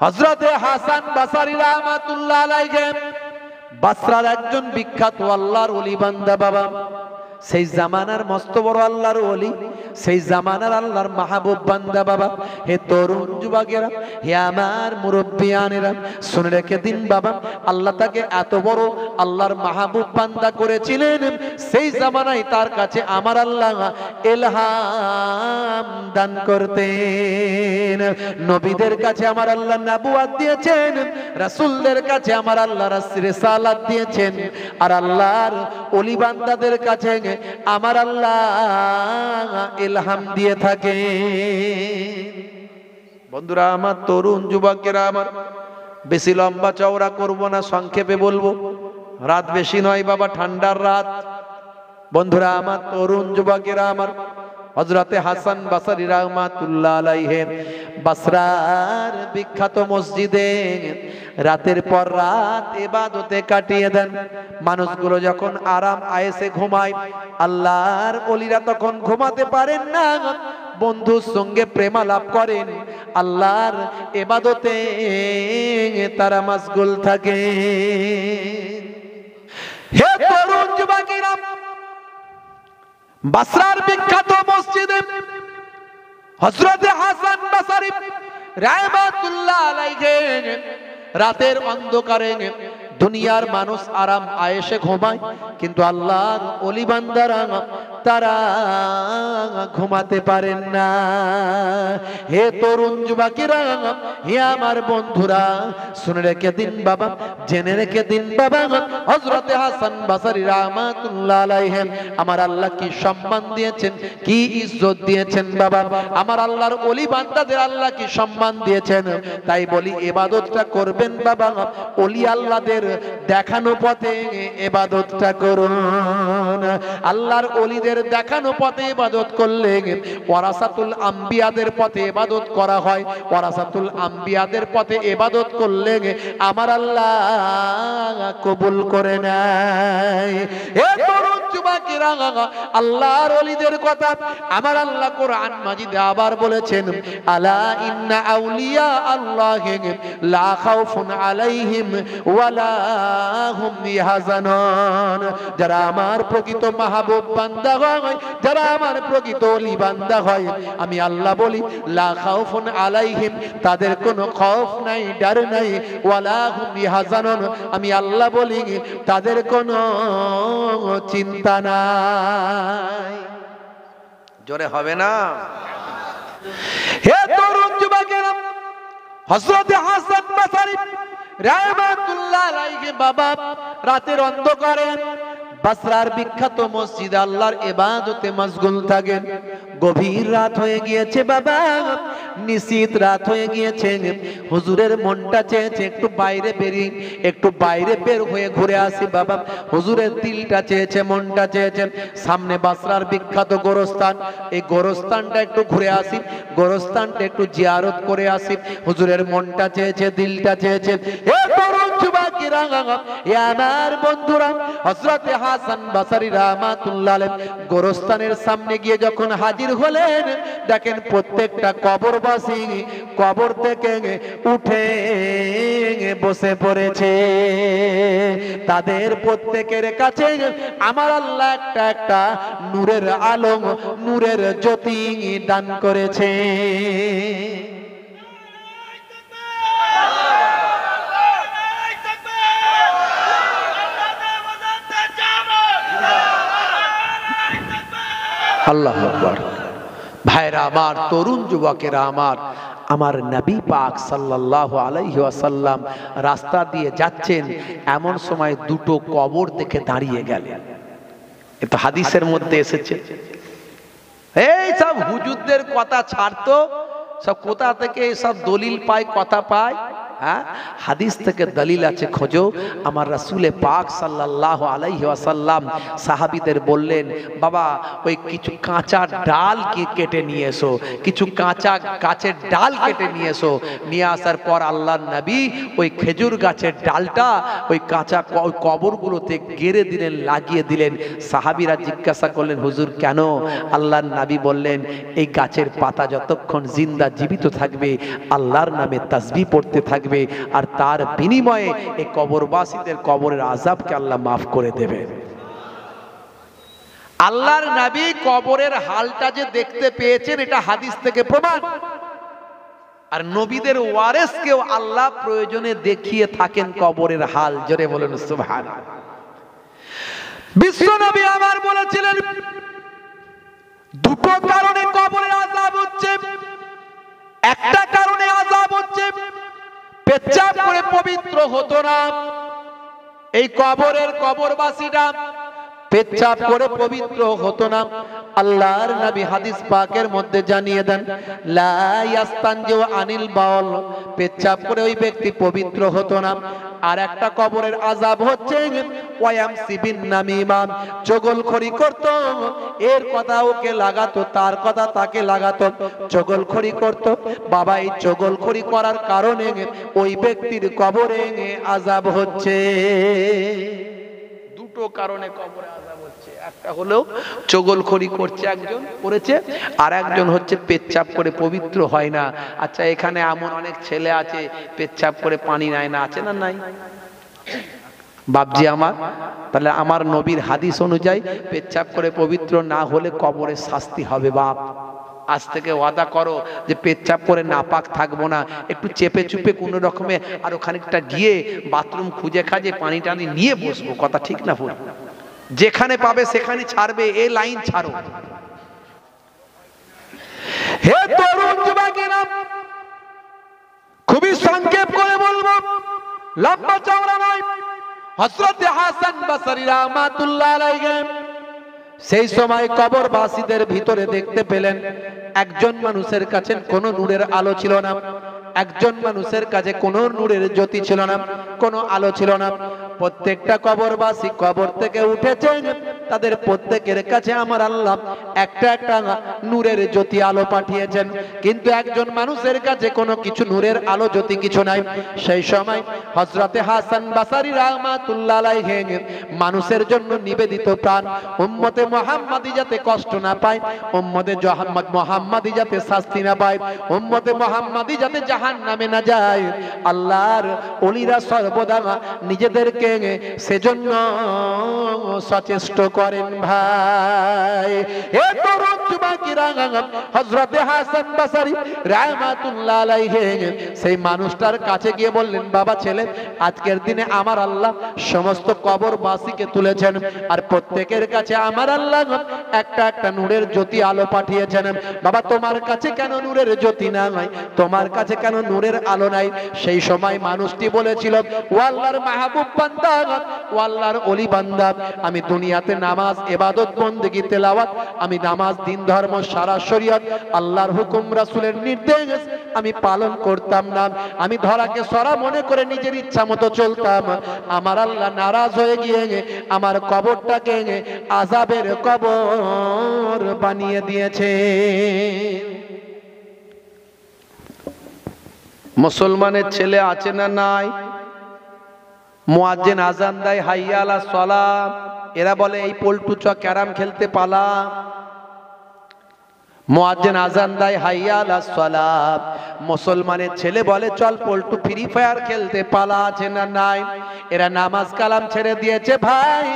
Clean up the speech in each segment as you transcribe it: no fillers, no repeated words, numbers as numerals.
হযরতে হাসান বসরি রাহমাতুল্লাহ আলাইহি বসরার একজন বিখ্যাত আল্লাহর ওলি বান্দা বাবা, সেই জামানার মস্ত বড় আল্লাহর ওলি, সেই জামানার আল্লাহর মাহবুব বান্দা বাবা। হে তরুণ যুবকেরা, হে আমার মুরব্বিয়ানেরা, শুনে রেখে দিন বাবা, আল্লাহ তাকে এত বড় আল্লাহর মাহবুব বান্দা করেছিলেন, সেই জামানায় তার কাছে আমার আল্লাহ ইলহাম দান করতেন। নবীদের কাছে আমার আল্লাহ নবুয়ত দিয়েছেন, রাসূলদের কাছে আমার আল্লাহ রিসালাত দিয়েছেন, আর আল্লাহর ওলি বান্দাদের কাছে আমার আল্লাহ ইলহাম দিয়ে থাকে। বন্ধুরা আমার, তরুণ যুবকেরা আমার, বেশি লম্বা চওড়া করব না, সংক্ষেপে বলবো। রাত বেশি নয় বাবা, ঠান্ডার রাত। বন্ধুরা আমার, তরুণ যুবকেরা আমার, হযরতে হাসান বসরি রাহমাতুল্লাহ আলাইহি বসরার বিখ্যাত মসজিদে রাতের পর রাত ইবাদতে কাটিয়ে দেন। মানুষগুলো যখন আরাম আয়েসে ঘুমায়, আল্লাহর ওলিরা তখন ঘুমাতে পারেন না, বন্ধুর সঙ্গে প্রেমালাপ করেন, আল্লাহর ইবাদতে তারা মশগুল থাকে। হে তরুণ যুবকেরা, বসরার বিখ্যাত মসজিদে হযরতে হাসান বসরি রাহমাতুল্লাহ আলাইহি রাতের অন্ধকারে দুনিয়ার মানুষ আরাম আয়েশে ঘুমায়, কিন্তু আল্লাহর ওলি বান্দারা তারা ঘুমাতে পারেন না। হে তরুণ যুবকেরা, হে আমার বন্ধুরা, শুনে রেখে দিন বাবা, জেনে রেখে দিন বাবা, হযরতে হাসান বসরি রাহমাতুল্লাহ আলাইহি আমার আল্লাহ কি সম্মান দিয়েছেন, কি ইজ্জত দিয়েছেন বাবা। আমার আল্লাহর ওলি বান্দাদের আল্লাহ কি সম্মান দিয়েছেন। তাই বলি, ইবাদতটা করবেন বাবা, ওলি আল্লাহদের দেখানো পথে ইবাদতটা করুন। আল্লাহর ওলিদের দেখানো পথে ইবাদত করলে ওয়ারাসাতুল আম্বিয়াদের পথে ইবাদত করা হয়। ওয়ারাসাতুল আম্বিয়াদের পথে ইবাদত করলে আমার আল্লাহ কবুল করে নেয়। এ তরুণ যুবকেরা, আল্লাহর ওলিদের কথা আমার আল্লাহ কোরআন মাজিদে আবার বলেছেন, আলা ইন্না আউলিয়া আল্লাহি লা খাউফুন আলাইহিম ওয়ালা হুম ইয়াহজানুন। যারা আমার প্রকৃত মাহবুব বান্দা হয়, যারা আমার প্রকৃত ওলি বান্দা হয়, আমি আল্লাহ বলি লা খাউফুন আলাইহিম, তাদের কোনো খৌফ নাই, ডর নাই, ওয়ালা হুম ইয়াহজানুন, আমি আল্লাহ বলি তাদের কোনো চিন্তা নাই। জোরে হবে না? হে তরুণ যুবকেরা, হযরতে হাসান বসরি রাহমাতুল্লাহ আলাইহি বাবা রাতের অন্ধকারে বসরার বিখ্যাত মসজিদে আল্লাহর ইবাদতে মশগুল থাকেন। গভীর রাত হয়ে গিয়েছে বাবা, নিশীত রাত হয়ে গিয়েছে। হুজুরের মনটা চেয়েছে একটু বাইরে বেরিয়ে, একটু বাইরে বের হয়ে ঘুরে আসি বাবা। হুজুরের দিলটা চেয়েছে, মনটা চেয়েছে সামনে বসরার বিখ্যাত গোরস্থান, এই গোরস্থানটা একটু ঘুরে আসি, গোরস্থানটা একটু জিয়ারত করে আসি। হুজুরের মনটা চেয়েছে, দিলটা চেয়েছে। এ তরুণ যুবকেরা, এ আমার বন্ধুরা, হযরতে হাসান বসরি রাহমাতুল্লাহ আলাইহি গোরস্থানের সামনে গিয়ে যখন হাজির হলেন, দেখেন প্রত্যেকটা কবরবাসী কবর থেকে উঠে বসে পড়েছে। তাদের প্রত্যেকের কাছে আমার আল্লাহ একটা একটা নূরের আলো, নূরের জ্যোতি দান করেছে। আল্লাহু আকবার। ভাইরা আমার, তরুণ যুবকেরা আমার, আমার নবী পাক সাল্লাল্লাহু আলাইহি ওয়াসাল্লাম রাস্তা দিয়ে যাচ্ছেন, এমন সময় দুটো কবর দেখে দাঁড়িয়ে গেলেন। এটা হাদিসের মধ্যে এসেছে। এই সব হুজুরদের কথা ছাড়তো, সব কোথা থেকে সব দলিল পায়, কথা পায়। হ্যাঁ, হাদিস থেকে দলিল আছে খোঁজো। আমার রাসূলে পাক সাল্লাল্লাহু আলাইহি ওয়াসাল্লাম সাহাবীদের বললেন, বাবা ওই কিছু কাঁচা ডাল কি কেটে নিয়ে এসো, কিছু কাঁচা গাছের ডাল কেটে নিয়ে এসো। নিয়ে আসার পর আল্লাহর নবী ওই খেজুর গাছের ডালটা ওই কাঁচা কবরগুলোতে গেড়ে দিলেন, লাগিয়ে দিলেন। সাহাবীরা জিজ্ঞাসা করলেন, হুজুর কেন? আল্লাহর নবী বললেন, এই গাছের পাতা যতক্ষণ জিন্দা জীবিত থাকবে আল্লাহর নামে তাসবিহ পড়তে থাকবে, আর তার বিনিময়ে এই কবরবাসীদের কবরের আযাবকে আল্লাহ মাফ করে দেবে। আল্লাহর নবী কবরের হালটা যে দেখতে পেয়েছেন এটা হাদিস থেকে প্রমাণ। আর নবীদের ওয়ারেসকেও আল্লাহ প্রয়োজনে দেখিয়ে থাকেন কবরের হাল। জোরে বলেন সুবহানাল্লাহ। বিশ্ব নবী আমার বলেছিলেন, দুটো কারণে কবরের আযাব হচ্ছে। একটা কারণে আযাব হচ্ছে পেচ্ছাপ করে পবিত্র হতো না। এই কবরবাসীরা পেচ্ছাপ করে পবিত্র হতো না। আল্লাহর নবী হাদিস পাকের মধ্যে জানিয়ে দেন, লা ইয়াস্তানজু আনিল বাউল, পেচ্ছাপ করে ওই ব্যক্তি পবিত্র হতো না। আর একটা কবরের আযাব হচ্ছে ওয়ায়ামসি বিন নামিমা, চগলখড়ি করত। এর কথা ওকে লাগাতো, তার কথা তাকে লাগাতো, চগলখড়ি করত। বাবা এই চগলখড়ি করার কারণে ওই ব্যক্তির কবরে আযাব হচ্ছে। দুটো কারণে কবরে আযাব হচ্ছে। একটা হলো চগলখড়ি করছে একজন, করেছে, আর একজন হচ্ছে পেচ্ছাপ করে পবিত্র হয় না। আচ্ছা, এখানে এমন অনেক ছেলে আছে পেচ্ছাপ করে পানি নেয় না, আছে না নাই? বাপজি আমার, তাহলে আমার নবীর হাদিস অনুযায়ী পেচ্ছাপ করে পবিত্র না হলে কবরে শাস্তি হবে। বাপ আজ থেকে ওয়াদা করো যে পেচ্ছাপ করে নাপাক থাকবো না, একটু চেপে চুপে কোনো রকমে আর ওখানেটা গিয়ে বাথরুম খুঁজে খাজে পানি টানি নিয়ে বসবো। কথা ঠিক না ভুল? যেখানে পাবে সেখানে ছাড়বে, এই লাইন ছাড়ো। হে তরুণ যুবকেরা, খুবই সংক্ষেপ করে বলবো, লম্বা চওড়া নয়। হযরত হাসান বসরি রাহমাতুল্লাহ আলাইহি সেই সময় কবরবাসীদের ভিতরে দেখতে পেলেন একজন মানুষের কাছে কোনো নূরের আলো ছিল না, একজন মানুষের কাছে কোনো নূরের জ্যোতি ছিল না, কোনো আলো ছিল না। প্রত্যেকটা কবরবাসী কবর থেকে উঠেছেন, তাদের প্রত্যেকের কাছে আমার আল্লাহ একটা একটা নূরের জ্যোতি আলো পাঠিয়েছেন, কিন্তু একজন মানুষের কাছে কোনো কিছু নূরের আলো জ্যোতি কিছু নাই। সেই সময় হযরতে হাসান বসরি রাহমাতুল্লাহ আলাইহি মানুষের জন্য নিবেদিত প্রাণ উম্মতে মুহাম্মাদি যাতে কষ্ট না পায়, উম্মতে মুহাম্মাদি যাতে শাস্তি না পায়, উম্মতে মুহাম্মাদি যাতে জাহান্নামে না যায়, আল্লাহর ওলিরা সর্বদা নিজেদেরকে সেজন্য সচেষ্ট করেন। ভাই এ তরুণ যুবকেরা, হযরতে হাসান বসরি রাহমাতুল্লাহ আলাইহি সেই মানুষটার কাছে গিয়ে বললেন, বাবা ছেলে, আজকের দিনে আমার আল্লাহ সমস্ত কবরবাসীকে তুলেছেন, আর প্রত্যেকের কাছে আমার আল্লাহ একটা একটা নূরের জ্যোতি আলো পাঠিয়েছেন। বাবা তোমার কাছে কেন নূরের জ্যোতি নাই, তোমার কাছে কেন নূরের আলো নাই? সেই সময় মানুষটি বলেছিল, ও আল্লাহর মাহবুব বান্দা, ও আল্লাহর ওলি বান্দা, আমি দুনিয়াতে নামাজ, ইবাদত, বন্দেগী, তেলাওয়াত, আমি নামাজ, দিন ধর্ম, সারা শরীয়ত, আল্লাহর হুকুম, রাসূলের নির্দেশ আমি পালন করতাম না। আমি ধরাকে সরা মনে করে নিজের ইচ্ছা মতো চলতাম। আমার আল্লাহ নারাজ হয়ে গিয়ে আমার কবরটাকে আযাবের কবর বানিয়ে দিয়েছে। মুসলমানের ছেলে আছে না নাই? মুয়াজ্জিন আজান দেয়, হাইয়া আলাস সালাহ, এরা বলে এই পল্টু চ ক্যারাম খেলতে পালা। মুয়াজ্জিন আজান দেয়, হাইয়া আলাস সালাহ, মুসলমানের ছেলে বলে চল পল্টু ফ্রি ফায়ার খেলতে পালা। আছে না নাই? এরা নামাজ কালাম ছেড়ে দিয়েছে ভাই,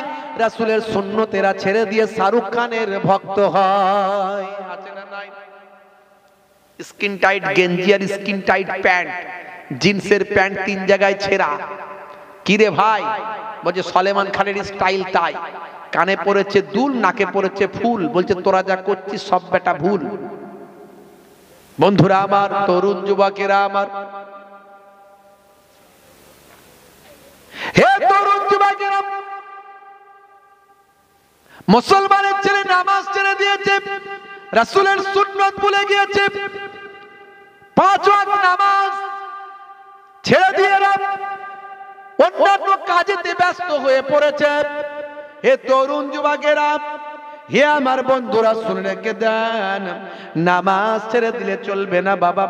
রাসূলের সুন্নত এরা ছেড়ে দিয়ে শাহরুখ খানের ভক্ত হয়। আছে না নাই? স্কিন টাইট গেঞ্জি আর স্কিন টাইট প্যান্ট, জিন্সের প্যান্ট 3 জায়গায় ছেঁড়া। কিরে ভাই? বলছে সলেমান খানের স্টাইল তাই, কানে পড়েছে দুল, নাকে পড়েছে ফুল। বলছে তোরা যা করছিস সব বেটা ভুল। বন্ধুরা আমার, তরুণ যুবকেরা আমার, হে তরুণ যুবকেরা, মুসলমানের ছেলে নামাজ ছেড়ে দিয়েছে, রাসূলের সুন্নাত ভুলে গিয়েছে, 5 ওয়াক্ত নামাজ ছেড়ে দিয়ে অন্যান্য কাজেতে ব্যস্ত হয়ে পড়েছে। হে তরুণ যুবকেরা, হে আমার বন্ধুরা, শুনে রেখে দেন, নামাজ ছেড়ে দিলে চলবে না বাবা।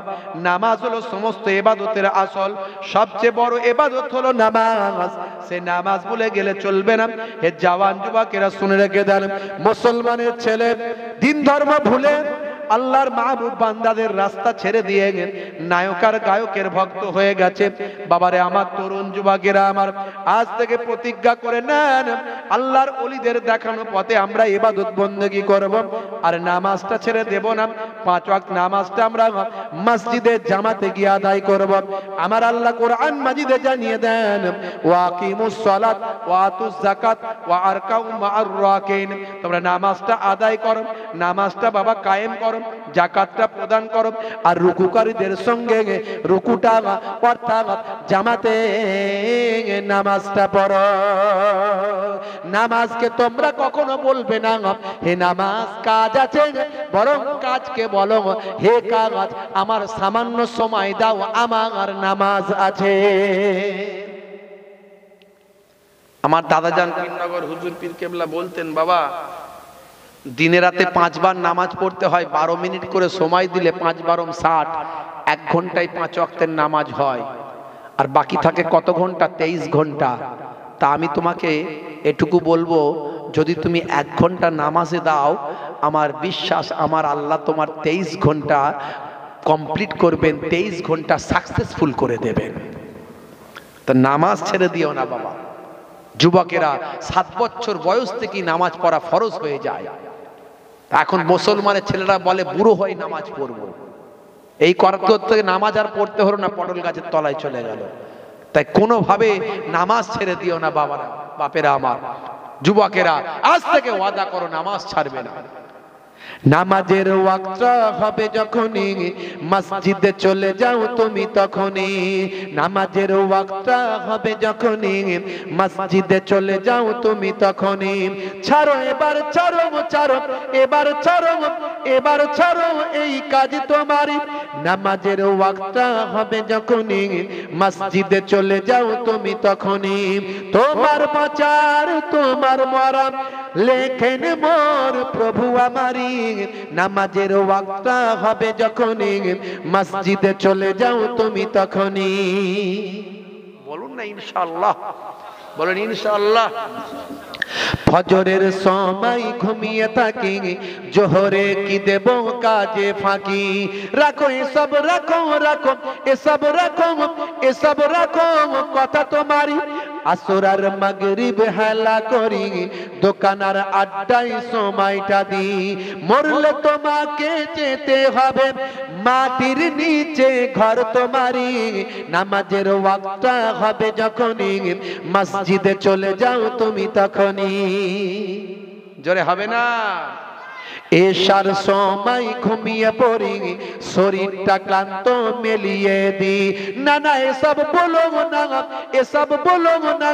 নামাজ হলো সমস্ত ইবাদতের আসল, সবচেয়ে বড় ইবাদত হলো নামাজ। সে নামাজ ভুলে গেলে চলবে না। হে জওয়ান যুবকেরা, শুনে রেখে দেন, মুসলমানের ছেলে দিন ধর্ম ভুলে আল্লাহর মাহবুব বান্দাদের রাস্তা ছেড়ে দিয়ে নায়ক আর গায়কের ভক্ত হয়ে গেছে। বাবারে আমার তরুণ যুবকেরা আমার, আজ থেকে প্রতিজ্ঞা করে নেন, আল্লাহর ওলিদের দেখানো পথে আমরা ইবাদত বন্দেগী করব, আর নামাজটা ছেড়ে দেব না। 5 ওয়াক্ত নামাজটা আমরা মসজিদে জামাতে গিয়ে আদায় করব। আমার আল্লাহ কোরআন মাজিদে জানিয়ে দেন, ওয়াকিমুস সালাত ওয়া আতুজ যাকাত ওয়া আরকাউ মা'আর রাকিন। তোমরা নামাজটা আদায় করো, নামাজটা বাবা কায়েম করো, যাকাতটা প্রদান করো, আর রুকুকারীদের সঙ্গে রুকুটা অর্থাৎ জামাতে নামাজটা পড়ো। নামাজকে তোমরা কখনো বলবে না হে নামাজ কাজ আছে, বরং কাজকে বলো হে কাজ আমার সামান্য সময় দাও, আমার নামাজ আছে। আমার দাদাজান পীরনগর হুজুর পীর কেবলা বলতেন, বাবা দিনে রাতে 5 বার নামাজ পড়তে হয়, 12 মিনিট করে সময় দিলে 5 বারম 60, 1 ঘন্টায় 5 ওয়াক্তের নামাজ হয়। আর বাকি থাকে কত ঘন্টা? 23 ঘন্টা। তা আমি তোমাকে এটুকু বলবো, যদি তুমি 1 ঘন্টা নামাজে দাও, আমার বিশ্বাস আমার আল্লাহ তোমার 23 ঘন্টা কমপ্লিট করবেন, 23 ঘন্টা সাকসেসফুল করে দেবেন। তা নামাজ ছেড়ে দিও না বাবা। যুবকেরা 7 বছর বয়স থেকেই নামাজ পড়া ফরজ হয়ে যায়। এখন মুসলমানের ছেলেরা বলে বুড়ো হয়ে নামাজ পড়বো। এই করতে থেকে নামাজ আর পড়তে হলো না, পটল গাছের তলায় চলে গেল। তাই কোনোভাবে নামাজ ছেড়ে দিও না বাবারা, বাপেরা আমার। যুবকেরা আজ থেকে ওয়াদা করো, নামাজ ছাড়বে না। নামাজের ওয়াক্ত হবে যখনই মসজিদে চলে যাও তুমি তখনই। নামাজের ওয়াক্ত হবে যখনই মসজিদে চলে যাও তুমি তখনই। ছাড়ো এবার, ছাড়ো ছাড়ো এবার, ছাড়ো এবার, ছাড়ো এই কাজ তোমারই। নামাজের ওয়াক্ত হবে যখনই মসজিদে চলে যাও তুমি তখনই। তোমার বাঁচার তোমার মরা লেখেন মোর প্রভু আমারি। নামাজের ওয়াক্ত হবে যখনই মসজিদে চলে যাও তুমি তখনই। বলুন না ইনশাআল্লাহ, বলেন ইনশাআল্লাহ। ফজরের সময় ঘুমিয়ে থাকি, জোহরে কি দেব কাজে ফাঁকি। রাখো এসব, রাখো রাখো এসব, রাখো এসব, রাখো কথা তোমারই। আসর আর মাগরিব হেলা করি, দোকানার আড্ডায় সময়টা দি। মরলে তোমাকে যেতে হবে মাটির নিচে, ঘর তোমারই। নামাজের ওয়াক্ত হবে যখনই মসজিদে চলে যাও তুমি তখনই। জোরে হবে না? এশার সময় ঘুমিয়ে পড়ি, শরীরটা ক্লান্ত মেলিয়ে দি। না না এসব বলো না, এসব বলো না,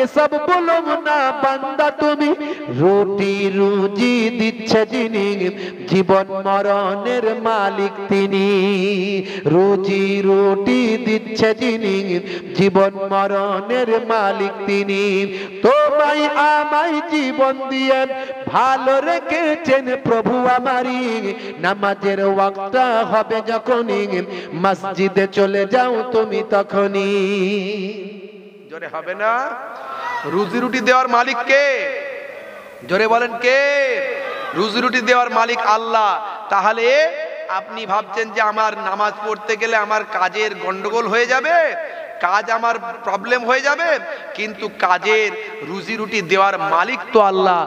এসব বলো না বান্দা তুমি। রুটি রুজি দিচ্ছে যিনি, জীবন মরণের মালিক তিনি। রুজি রুটি দিচ্ছে যিনি, জীবন মরণের মালিক তিনি। তোমায় আমায় জীবন দিয়ে ভালো রেখেছেন প্রভু আমারি। নামাজের ওয়াক্ত হবে যখনই মসজিদে চলে যাও তুমি তখনই। জোরে হবে না? রুজি রুটি দেওয়ার মালিক কে? জোরে বলেন কে? রুজি রুটি দেওয়ার মালিক আল্লাহ। তাহলে আপনি ভাবছেন যে আমার নামাজ পড়তে গেলে আমার কাজের গন্ডগোল হয়ে যাবে, কাজ আমার প্রবলেম হয়ে যাবে, কিন্তু কাজের রুজি রুটি দেওয়ার মালিক তো আল্লাহ।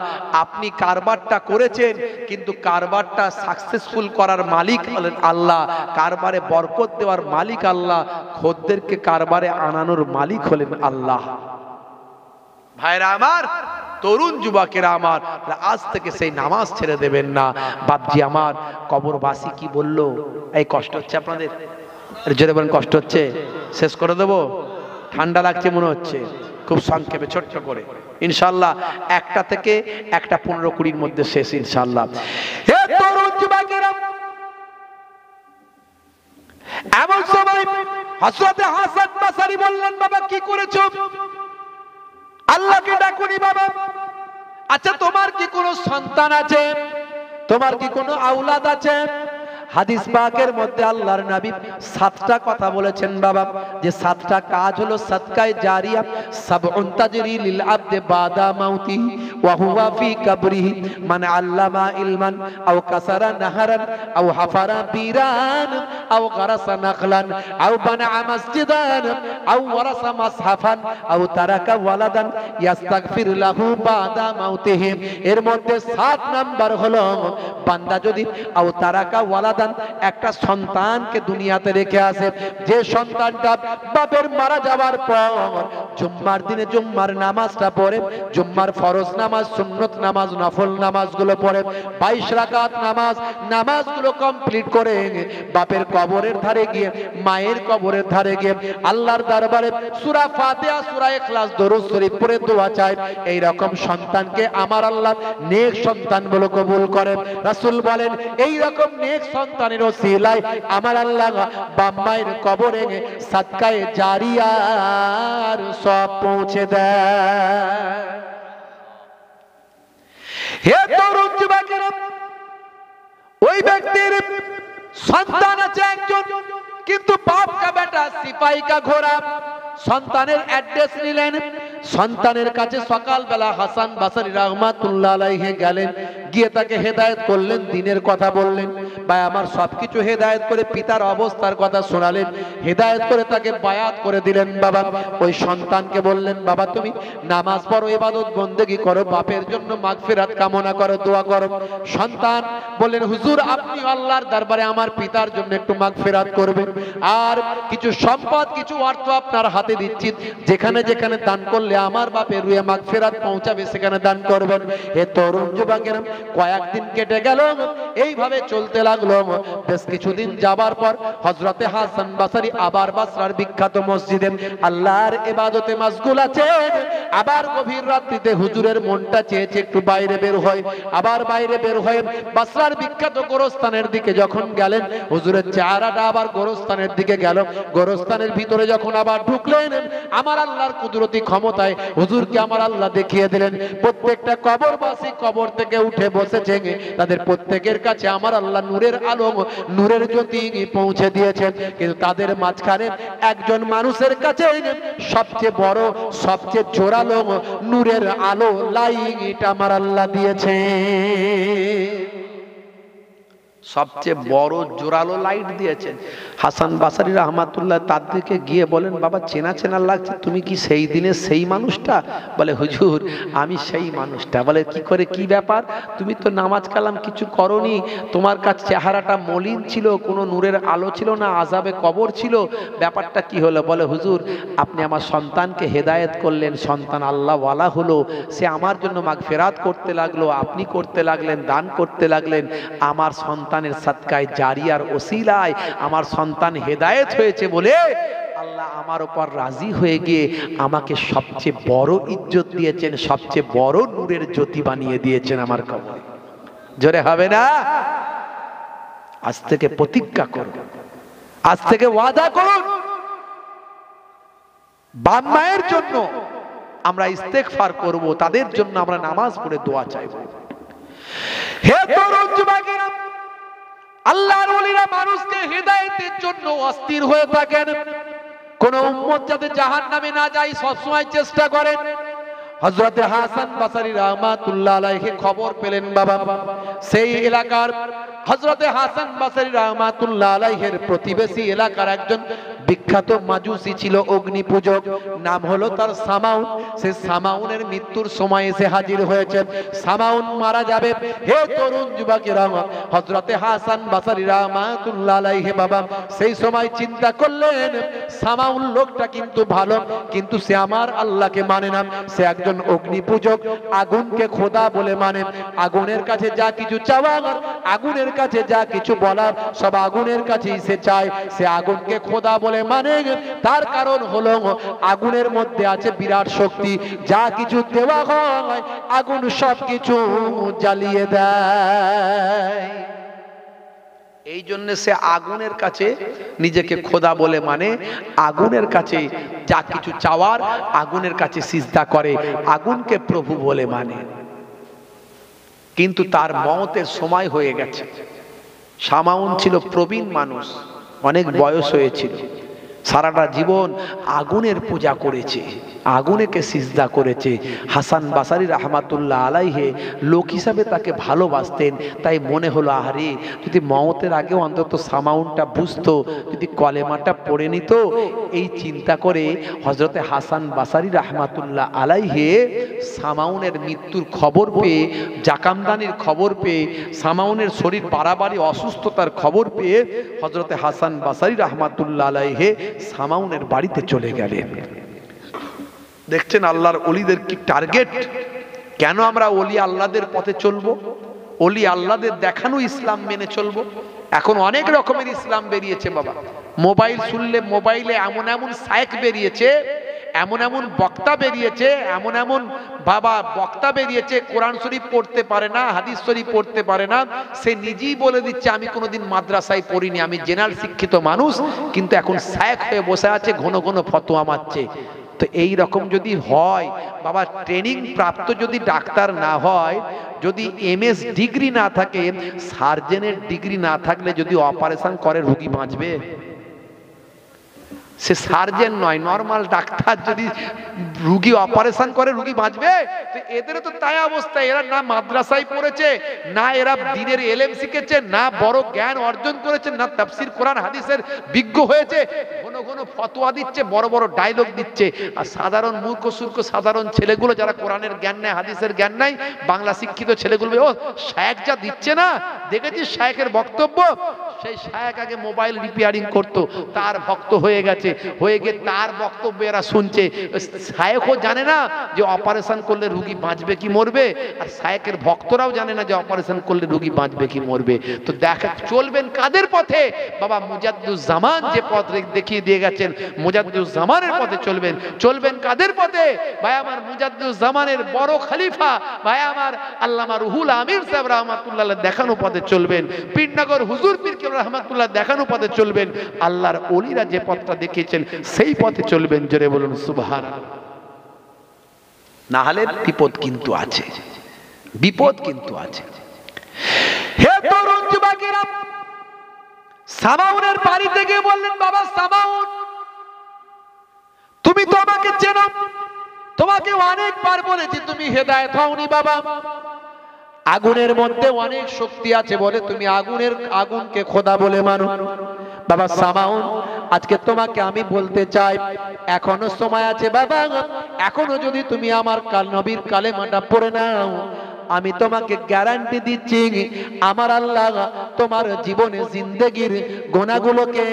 আপনি কারবারটা করেছেন, কিন্তু কারবারটা সাকসেসফুল করার মালিক হলেন আল্লাহ। কারবারে বরকত দেওয়ার মালিক আল্লাহ, খদ্দেরকে কারবারে আনানোর মালিক হলেন আল্লাহ। ভাইরা আমার, তরুণ যুবকেরা আমার, আজ থেকে সেই নামাজ ছেড়ে দেবেন না। বাপজি আমার, কবরবাসী কি বললো? এই কষ্ট হচ্ছে আপনাদের? জোরে বলেন কষ্ট হচ্ছে? শেষ করে দেবো? ঠান্ডা লাগছে মনে হচ্ছে? খুব সংক্ষেপে ছোট্ট করে ইনশাআল্লাহ, 1টা থেকে 1টা 15-20 মধ্যে শেষ ইনশাআল্লাহ। এমন সময় হযরত হাসান বসরি বললেন, বাবা কি করেছো? আল্লাহকে ডাকুনি বাবা। আচ্ছা তোমার কি কোনো সন্তান আছে? তোমার কি কোনো আওলাদ আছে? হাদিস পাকের মধ্যে আল্লাহর নবী 7টা কথা বলেছেন বাবা, যে 7টা কাজ হলো সাদকায়ে জারিয়া, সাবউন তাজরি লিল আবদি বাদা মাউতি ওয়া হুয়া ফি কবরিহি, মান আল্লামা ইলমান আও কাসারা নাহারান আও হাফারা বিরান আও গারাসা নাখলান আও বানা মসজিদান আও ওয়ারাসা মাসহাফান আও তারাকা ওয়ালাদান ইস্তাগফির লাহু বাদা মাউতিহি। এর মধ্যে 7 নাম্বার হলো বান্দা যদি আও তারাকা ওয়ালাদান, একটা সন্তানকে দুনিয়াতে রেখে আসে, যে সন্তানটা বাপের মারা যাওয়ার পর জুম্মার দিনে জুম্মার নামাজটা পড়ে, জুম্মার ফরজ নামাজ, সুন্নত নামাজ, নফল নামাজগুলো পড়ে, 22 রাকাত নামাজগুলো কমপ্লিট করে বাপের কবরের ধারে গিয়ে, মায়ের কবরের ধারে গিয়ে আল্লাহর দরবারে সূরা ফাতিহা, সূরা ইখলাস, দরুদ শরীফ পড়ে দোয়া চায়। এই রকম সন্তানকে আমার আল্লাহ নেক সন্তান বলে কবুল করেন। রাসূল বলেন এই রকম নেক সন্তানের ওসিলায় আমার আল্লাহ বাপ মায়ের কবরে সাদকায়ে জারিয়ার সওয়াব পৌঁছে দেয়। হে তরুণ যুবকেরা, ওই ব্যক্তির সন্তান আছে একজন, কিন্তু বাপ কা বেটা সিপাহী কা ঘোড়া। সন্তানের অ্যাড্রেস নিলেন, সন্তানের কাছে সকালবেলা হাসান বসরি রাহমাতুল্লাহ আলাইহি গেলেন, গিয়ে তাকে হেদায়েত করলেন, দ্বীনের কথা বললেন। ভাই আমার সবকিছু হেদায়েত করে পিতার অবস্থার কথা শোনালেন, হেদায়েত করে তাকে বায়াত করে দিলেন। বাবা ওই সন্তানকে বললেন, বাবা তুমি নামাজ পড়ো, ইবাদত বন্দেগী করো, বাপের জন্য মাগফিরাত কামনা করো, দোয়া করো। সন্তান বললেন, হুজুর আপনি আল্লাহর দরবারে আমার পিতার জন্য একটু মাগফিরাত করবেন, আর কিছু সম্পদ, কিছু অর্থ আপনার হাতে দিচ্ছি, যেখানে যেখানে দান করলে আমার বাপের রুহে মাগফিরাত পৌঁছাবে সেখানে দান করবেন। হে তরুণ যুবকেরা, কয়েকদিন কেটে গেল, এইভাবে চলতে লাগলো। বেশ কিছুদিন যাবার পর হযরতে হাসান বসরি আবার বসরার বিখ্যাত মসজিদে আল্লাহর ইবাদতে মশগুল আছেন। আবার গভীর রাত্রিতে হুজুরের মনটা চেয়েছে একটু বাইরে বের হয়, আবার বাইরে বের হয়ে বসরার বিখ্যাত গোরস্থানের দিকে যখন গেলেন, হুজুরের চেহারাটা আবার গোরস্থানের দিকে গেল। গোরস্থানের ভিতরে যখন আবার ঢুকলেন, আমার আল্লাহর কুদরতি ক্ষমতায় হুজুরকে আমার আল্লাহ দেখিয়ে দিলেন প্রত্যেকটা কবরবাসী কবর থেকে উঠে বসেছে, তাদের প্রত্যেকের কাছে আমার আল্লাহ নূরের আলো, নূরের জ্যোতি পৌঁছে দিয়েছেন। কিন্তু তাদের মাঝখানে একজন মানুষের কাছে সবচেয়ে বড়, সবচেয়ে জোরালো নূরের আলো লাইট আমার আল্লাহ দিয়েছে। সবচেয়ে বড় জোরালো লাইট দিয়েছেন। হাসান বসরি রাহমাতুল্লাহ তার দিকে গিয়ে বলেন, বাবা চেনা চেনা লাগছে, তুমি কি সেই দিনের সেই মানুষটা? বলে হুজুর আমি সেই মানুষটা। বলে কি করে, কি ব্যাপার? তুমি তো নামাজ কালাম কিছু করনি, তোমার কাছে চেহারাটা মলিন ছিল, কোনো নূরের আলো ছিল না, আযাবে কবর ছিল, ব্যাপারটা কি হলো? বলে হুজুর আপনি আমার সন্তানকে হেদায়েত করলেন, সন্তান আল্লাহ ওয়ালা হলো, সে আমার জন্য মাগফিরাত করতে লাগলো, আপনি করতে লাগলেন, দান করতে লাগলেন। আমার সন্তানের সাদকায়ে জারিয়ার ওসিলায় আমার সন্তান হেদায়েত হয়েছে বলে আল্লাহ আমার উপর রাজি হয়ে গিয়ে আমাকে সবচেয়ে বড় ইজ্জত দিয়েছেন, সবচেয়ে বড় নূরের জ্যোতি বানিয়ে দিয়েছেন আমার কবরে। জোরে হবে না? আজ থেকে প্রতিজ্ঞা করুন, আজ থেকে ওয়াদা করুন, বাপ মায়ের জন্য আমরা ইস্তেগফার করব, তাদের জন্য আমরা নামাজ পড়ে দোয়া চাইব। হে তরুণ যুবকেরা, আল্লাহর ওলিরা মানুষকে হেদায়েতের জন্য অস্থির হয়ে থাকেন, কোন উম্মত যাতে জাহান্নামে না যায় সবসময় চেষ্টা করেন। হযরতে হাসান বসরি রাহমাতুল্লাহ আলাইহি খবর পেলেন, বাবা সেই এলাকার হযরতে হাসান বসরি রাহমাতুল্লাহ আলাইহির প্রতিবেশী এলাকার একজন বিখ্যাত মাজুসি ছিল, অগ্নি পূজক, নাম হলো তার সামাউন। সে সামাউনের মৃত্যুর সময় এসে হাজির হয়েছে, সামাউন মারা যাবে। হে তরুণ যুবকেরা, হযরতে হাসান বসরি রাহমাতুল্লাহ আলাইহি বাবা সেই সময় চিন্তা করলেন, সামাউন লোকটা কিন্তু ভালো, কিন্তু সে আমার আল্লাহকে মানে না, সে একজন অগ্নি পূজক, আগুনকে খোদা বলে মানে, আগুনের কাছে যা কিছু চাওয়ার, আগুনের কাছে যা কিছু বলার সব আগুনের কাছেই সে চায়, সে আগুনকে খোদা বলে মানে। তার কারণ হলো আগুনের মধ্যে আছে বিরাট শক্তি, যা কিছু দেওয়া হয় আগুন সব কিছু জ্বালিয়ে দেয়। এই জন্য সে আগুনের কাছে নিজেকে খোদা বলে মানে, আগুনের কাছে যা কিছু চাওয়ার আগুনের কাছে সিজদা করে, আগুনকে প্রভু বলে মানে। কিন্তু তার মওতের সময় হয়ে গেছে। শামাউন ছিল প্রবীণ মানুষ, অনেক বয়স হয়েছিল, সারাটা জীবন আগুনের পূজা করেছে, আগুনেকে সিজদা করেছে। হাসান বাসারি রাহমাতুল্লাহ আলাইহে লোক হিসাবে তাকে ভালোবাসতেন, তাই মনে হলো আরে যদি মওতের আগে অন্তত শামাউনটা বুঝতো, যদি কলেমাটা পড়ে নিত, এই চিন্তা করে হযরতে হাসান বাসারি রাহমাতুল্লাহ আলাইহে শামাউনের মৃত্যুর খবর পেয়ে, জাকামদানির খবর পেয়ে, শামাউনের শরীর বাড়াবাড়ি অসুস্থতার খবর পেয়ে হযরতে হাসান বাসারি রাহমাতুল্লাহ আলাইহে শামাউনের বাড়িতে চলে গেলেন। দেখছেন আল্লাহর ওলিদের কি টার্গেট। কেন আমরা ওলি আল্লাহদের পথে চলবো? ওলি আল্লাহদের দেখানো ইসলাম মেনে চলবো? এখন অনেক রকমের ইসলাম বেরিয়েছে বাবা। মোবাইল শুনলে মোবাইলে এমন এমন শায়েখ বেরিয়েছে, এমন এমন বক্তা বেরিয়েছে, এমন এমন বাবা বক্তা বেরিয়েছে, কোরআন শরীফ পড়তে পারে না, হাদিস শরীফ পড়তে পারে না, সে নিজেই বলে দিচ্ছে আমি কোনোদিন মাদ্রাসায় পড়িনি, আমি জেনারেল শিক্ষিত মানুষ, কিন্তু এখন শায়েখ হয়ে বসে আছে, ঘন ঘন ফতোয়া মারছে। তো এই রকম যদি হয় বাবা, ট্রেনিং প্রাপ্ত যদি ডাক্তার না হয়, যদি এমএস ডিগ্রি না থাকে, সার্জনের ডিগ্রি না থাকলে যদি অপারেশন করে রোগী বাঁচবে? সে সার্জেন নয়, নরমাল ডাক্তার যদি রোগী অপারেশন করে রোগী বাঁচবে? তো এদেরও তো তাই অবস্থা। এরা না মাদ্রাসায় পড়েছে, না এরা দ্বীনের ইলম শিখেছে, না বড় জ্ঞান অর্জন করেছে, না তাফসীর কোরআন হাদিসের বিজ্ঞ হয়েছে, ঘন ঘন ফতোয়া দিচ্ছে, বড় বড় ডায়লগ দিচ্ছে। আর সাধারণ মূর্খ সূর্খ সাধারণ ছেলেগুলো যারা কোরআনের জ্ঞান নাই, হাদিসের জ্ঞান নাই, বাংলা শিক্ষিত ছেলেগুলো, ও শায়েখ যা দিচ্ছে না, দেখেছিস শায়েখের বক্তব্য? সেই শায়েখ আগে মোবাইল রিপেয়ারিং করতো, তার ভক্ত হয়ে গেছে, হয়ে গিয়ে তার বক্তব্য এরা শুনছে। শায়েখও জানে না যে অপারেশন করলে রোগী বাঁচবে কি মরবে, আর শায়েখের ভক্তরাও জানে না যে অপারেশন করলে রোগী বাঁচবে কি মরবে। তো দেখা চলবেন কাদের পথে বাবা? মুজাদ্দুজ্জামান যে পথ দেখিয়ে দিয়ে গেছেন, মুজাদ্দুজ্জামানের পথে চলবেন। চলবেন কাদের পথে ভাই? আমার মুজাদ্দুজ্জামানের বড় খলিফা ভাই আমার আল্লামা রুহুল আমির সাহেব রাহমাতুল্লাহ দেখানো পথে চলবেন। পীরনগর হুজুর পীর কেবলা রাহমাতুল্লাহ দেখানো পথে চলবেন। আল্লাহর ওলিরা যে পথটা দেখিয়েছেন সেই পথে চলবেন। জোরে বলুন সুবহানাল্লাহ। না হলে বিপদ কিন্তু আছে, বিপদ কিন্তু আছে। হে তরুণ যুবকেরা, শামাউনের বাড়ি থেকে বললেন, বাবা শামাউন, তুমি তো আমাকে চেনো, তোমাকে অনেকবার বলেছি তুমি হেদায়েত হওনি বাবা। আগুনের মধ্যে অনেক শক্তি আছে বলে তুমি আগুনকে খোদা বলে মানো। বাবা শামাউন, আজকে তোমাকে আমি বলতে চাই, এখনো সময় আছে বাবা, এখনো যদি তুমি আমার নবীর কালেমাটা পড়ে নাও, আমি তোমাকে গ্যারান্টি দিচ্ছি আমার আল্লাহ তোমার জীবনে জিন্দেগির গুনাহগুলোকে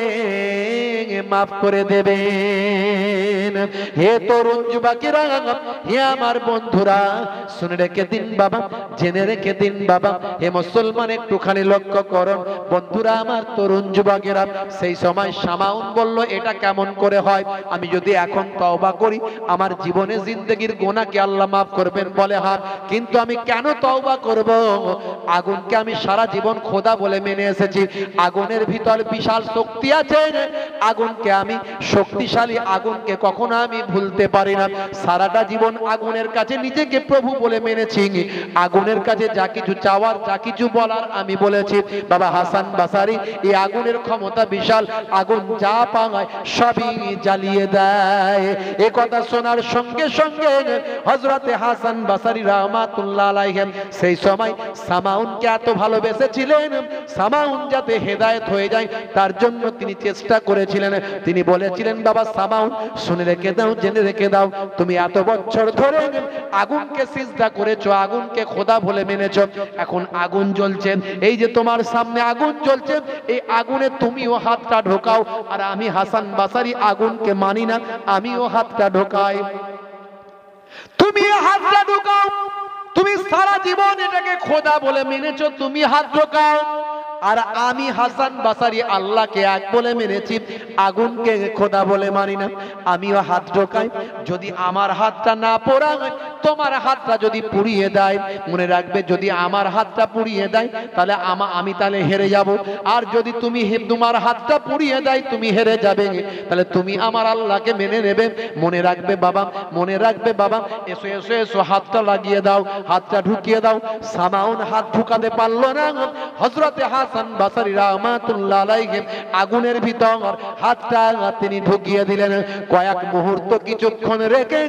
মাফ করে দেবেন। হে তরুণ যুবকেরা, হে আমার বন্ধুরা, শুনে রেখে দিন বাবা, জেনে রেখে দিন বাবা। হে মুসলমান, একটুখানি লক্ষ্য করুন বন্ধুরা, আমার তরুণ যুবকেরা। সেই সময় শামাউন বলল, এটা কেমন করে হয়? আমি যদি এখন তওবা করি আমার জীবনে জিন্দেগির গুনাহকে আল্লাহ মাফ করবেন? বলে হ্যাঁ, কিন্তু আমি কেন তওবা করব? আগুনকে আমি সারা জীবন খোদা বলে মেনে এসেছি, আগুনের ভিতর বিশাল শক্তি আছে, আগুনকে আমি শক্তিশালী, আগুনকে কখনো আমি ভুলতে পারি না। সারাটা জীবন আগুনের কাছে নিজেকে প্রভু বলে মেনেছি, আগুনের কাছে যা কিছু চাওয়ার, যা কিছু বলার আমি বলেছি। বাবা হাসান বাসারি, এই আগুনের ক্ষমতা বিশাল, আগুন যা পায় সবই জ্বালিয়ে দেয়। এ কথা শোনার সঙ্গে সঙ্গে হযরতে হাসান বাসারি রাহমাতুল্লাহ আলাইহি সেই সময় শামাউনকে এত ভালোবেসেছিলেন, শামাউন যাতে হেদায়েত হয়ে যায় তার জন্য তিনি চেষ্টা করেছিলেন। তিনি বলেছিলেন, বাবা শামাউন, শুনে রেখে দাও, জেনে রেখে দাও, তুমি এত বছর ধরে আগুনকে সিজদা করেছো, আগুনকে খোদা বলে মেনেছো, এখন আগুন জ্বলছে, এই যে তোমার সামনে আগুন জ্বলছে, এই আগুনে তুমিও হাতটা ঢোকাও। আর আমি হাসান বাসারি আগুনকে মানি না, আমিও হাতটা ঢোকাই। তুমি হাতটা ঢোকাও, তুমি সারা জীবন এটাকে খোদা বলে মেনেছো, তুমি হাত ঢোকাও। আর আমি হাসান বাসারি আল্লাহকে এক বলে মেনেছি, আগুনকে খোদা বলে মানি না, আমিও হাত ঢোকাই। যদি আমার হাতটা না পোড়ায় তোমার হাতটা যদি পুড়িয়ে দেয়, মনে রাখবে যদি আমার হাতটা পুড়িয়ে দেয় তাহলে আমি তাহলে হেরে যাব, আর যদি তোমার হাতটা পুড়িয়ে দেয় তুমি হেরে যাবে, তাহলে তুমি আমার আল্লাহকে মেনে নেবে। মনে রাখবে বাবা, মনে রাখবে বাবা। এসো এসো এসো, হাতটা লাগিয়ে দাও, হাতটা ঢুকিয়ে দাও। সামাউন হাত ঢুকাতে পারলো না। হযরতে হাসান বসরি রাহমাতুল্লাহ আলাইহি আগুনের ভিতর হাতটা তিনি ঢুকিয়ে দিলেন। কয়েক মুহূর্ত কিছুক্ষণ রেখে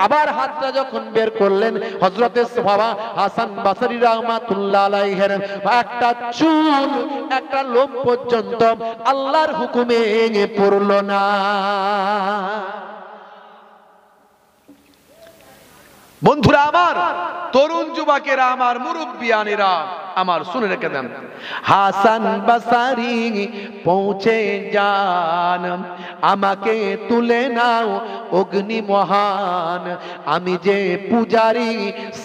আবার হাতটা যখন বের করলেন, হযরতে বাবা হাসান বসরি রাহমাতুল্লাহ আলাইহির একটা চুল, একটা লোম পর্যন্ত আল্লাহর হুকুমে পড়লো না। বন্ধুরা আমার, তরুণ যুবকেরা আমার, মুরব্বিয়ানেরা আমার, শুনে রেখে দেন। হাসান বসরি পৌঁছে যান, আমাকে তুলে নাও অগ্নি মহান, আমি যে পূজারি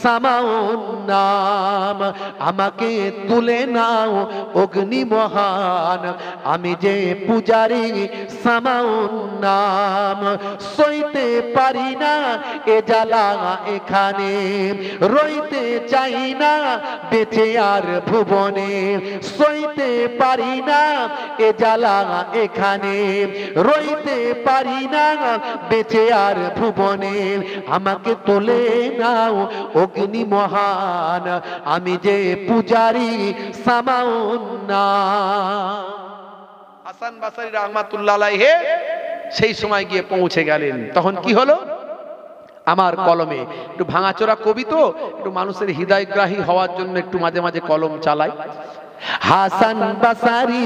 সামাউন নাম। আমাকে তুলে নাও অগ্নি মহান, আমি যে পূজারি সামাউন নাম। সইতে পারি না এ জ্বালা এখানে, রইতে চাই না বেঁচে আর ভুবনে। সইতে পারি না এ জ্বালা এখানে, রইতে পারি না বেঁচে আর ভুবনে। আমাকে তোলে নাও অগ্নি মহান, আমি যে পূজারি সামাউন নাম। হাসান বসরি রাহমাতুল্লাহ আলাইহি সেই সময় গিয়ে পৌঁছে গেলেন। তখন কি হলো? আমার কলমে একটু ভাঙাচোরা কবি তো, একটু মানুষের হৃদয়গ্রাহী হওয়ার জন্য একটু মাঝে মাঝে কলম চালাই। হাসান বসরি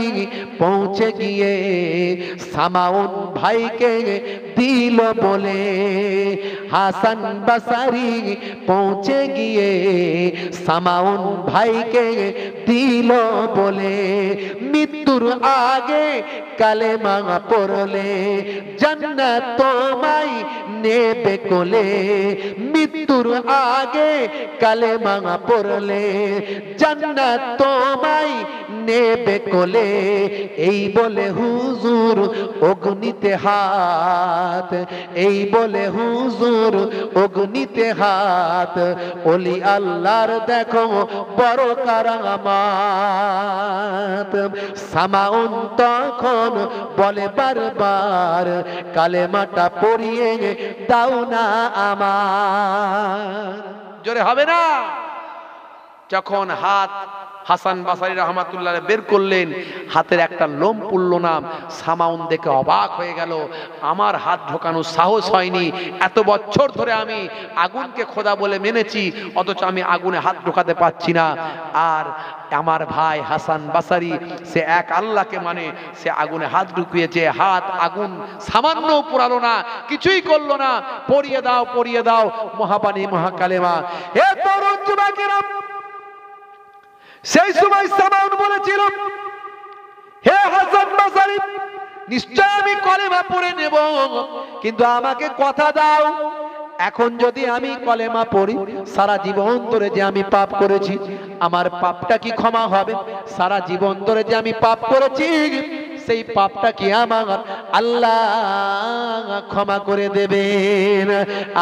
পৌঁছে গিয়ে সামাউন ভাইকে দিল বলে। হাসান বসরি পৌঁছে গিয়ে সামাউন ভাইকে দিল বলে। মৃত্যুর আগে কালেমা পড়লে জান্নাত তোমায় নেবে কোলে। মৃত্যুর আগে কালেমা পড়লে জান্নাত তোমায় নেবে কোলে। এই বলে হুজুর অগ্নিতে হাত, এই বলে হুজুর অগ্নিতে হাত। ওলি আল্লাহর দেখো বড় কারামাত। সামাউন তখন বলে বারবার, কালেমাটা পড়িয়ে দাও না আমার। জোরে হবে না? যখন হাত হাসান বসরি রাহমাতুল্লাহ বের করলেন, হাতের একটা লোম পুড়ল না। সামাউন দেখে অবাক হয়ে গেল, আমার হাত ঢোকানোর সাহস হয়নি। এত বছর ধরে আমি আগুনকে খোদা বলে মেনেছি, অথচ আমি আগুনে হাত ঢোকাতে পারছি না। আর আমার ভাই হাসান বসরি সে এক আল্লাহকে মানে, সে আগুনে হাত ঢুকিয়েছে। হাত আগুন সামান্য পোড়ালো না, কিছুই করলো না। পড়িয়ে দাও, পড়িয়ে দাও মহাবাণী মহাকালেমা। হে তরুণ যুবকেরা, সেই সময় সামাউন বলেছিল, হে হাসান বসরি, নিশ্চয় আমি কলেমা পড়ে নেব, কিন্তু আমাকে কথা দাও, এখন যদি আমি কলেমা পড়ি, সারা জীবন ধরে যে আমি পাপ করেছি, আমার পাপটা কি ক্ষমা হবে? সারা জীবন ধরে যে আমি পাপ করেছি, সেই পাপটা কি আমার আল্লাহ ক্ষমা করে দেবেন?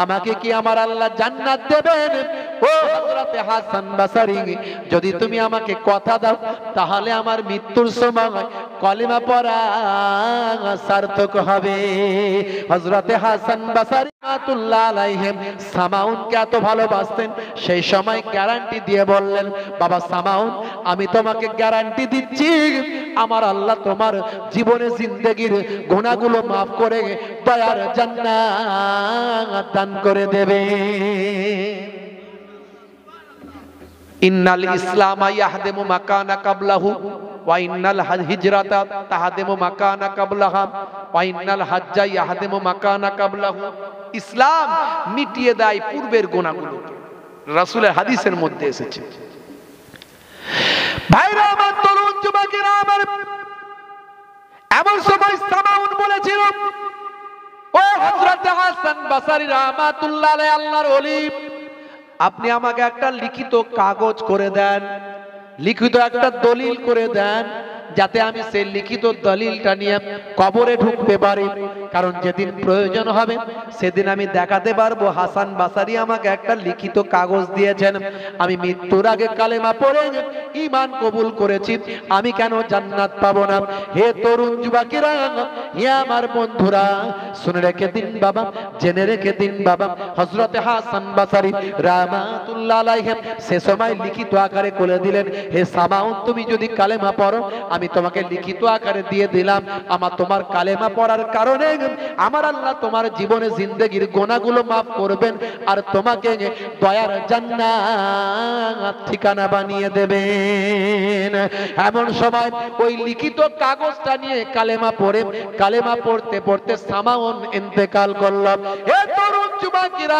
আমাকে কি আমার আল্লাহ জান্নাত দেবেন? ও হযরতে হাসান বসরি, যদি তুমি আমাকে কথা দাও, তাহলে আমার মৃত্যুর সময় কলেমা পড়া সার্থক হবে। হযরতে হাসান বসরি রাহমাতুল্লাহ আলাইহি সামাউনকে এত ভালোবাসতেন, সেই সময় গ্যারান্টি দিয়ে বললেন, বাবা সামাউন, আমি তোমাকে গ্যারান্টি দিচ্ছি, আমার আল্লাহ তোমার জীবনে জিন্দেগির গুনাহগুলো মাফ করে দয়ার জান্নাত দান করে দেবে। ইন্নাল ইসলামা ইয়াহদিমু মাকানা কাবলাহু ওয়া ইন্নাল হিজরাতা তাহদিমু মাকানা কাবলাহা ওয়া ইন্নাল হাজ্জা ইয়াহদিমু মাকানা কাবলাহু। ইসলাম মিটিয়ে দেয় পূর্বের গুনাহগুলোকে, রাসূলের হাদিসের মধ্যে এসেছে। ভাইরা আমার, তরুণ যুবকেরা আমার, এমন সময় সামাউন বলেছিল, ও হযরতে হাসান বসরি রাহমাতুল্লাহ আলাইহি, আল্লাহর ওলি, আপনি আমাকে একটা লিখিত কাগজ করে দেন, লিখিত একটা দলিল করে দেন, যাতে আমি সেই লিখিত দলিলটা নিয়ে কবরে ঢুকতে পারি। কারণ যেদিন প্রয়োজন হবে সেদিন আমি দেখাতে পারবো হাসান বাসারি আমাকে একটা লিখিত কাগজ দিয়েছেন, আমি মৃত্যুর আগে কালেমা পড়ে ঈমান কবুল করেছি, আমি কেন জান্নাত পাবো না? হে তরুণ যুবকেরা, হে আমার বন্ধুরা, শুনে রেখে দিন বাবা, জেনে রেখে দিন বাবা, হযরতে হাসান বাসারি রাহমাতুল্লাহ আলাইহি সে সময় লিখিত আকারে বলে দিলেন, হে সামাউন, তুমি যদি কালেমা পড়ো আমি তোমাকে লিখিত আকারে দিয়ে দিলাম, আমার তোমার কালেমা পড়ার কারণে আমার আল্লাহ তোমার জীবনে জিন্দেগির গুনাহগুলো মাফ করবেন আর তোমাকে দয়ার জান্নাত ঠিকানা বানিয়ে দেবেন। এমন সময় ওই লিখিত কাগজটা নিয়ে কালেমা পড়তে পড়তে সামাউন ইন্তেকাল করল। হে তরুণ যুবকেরা,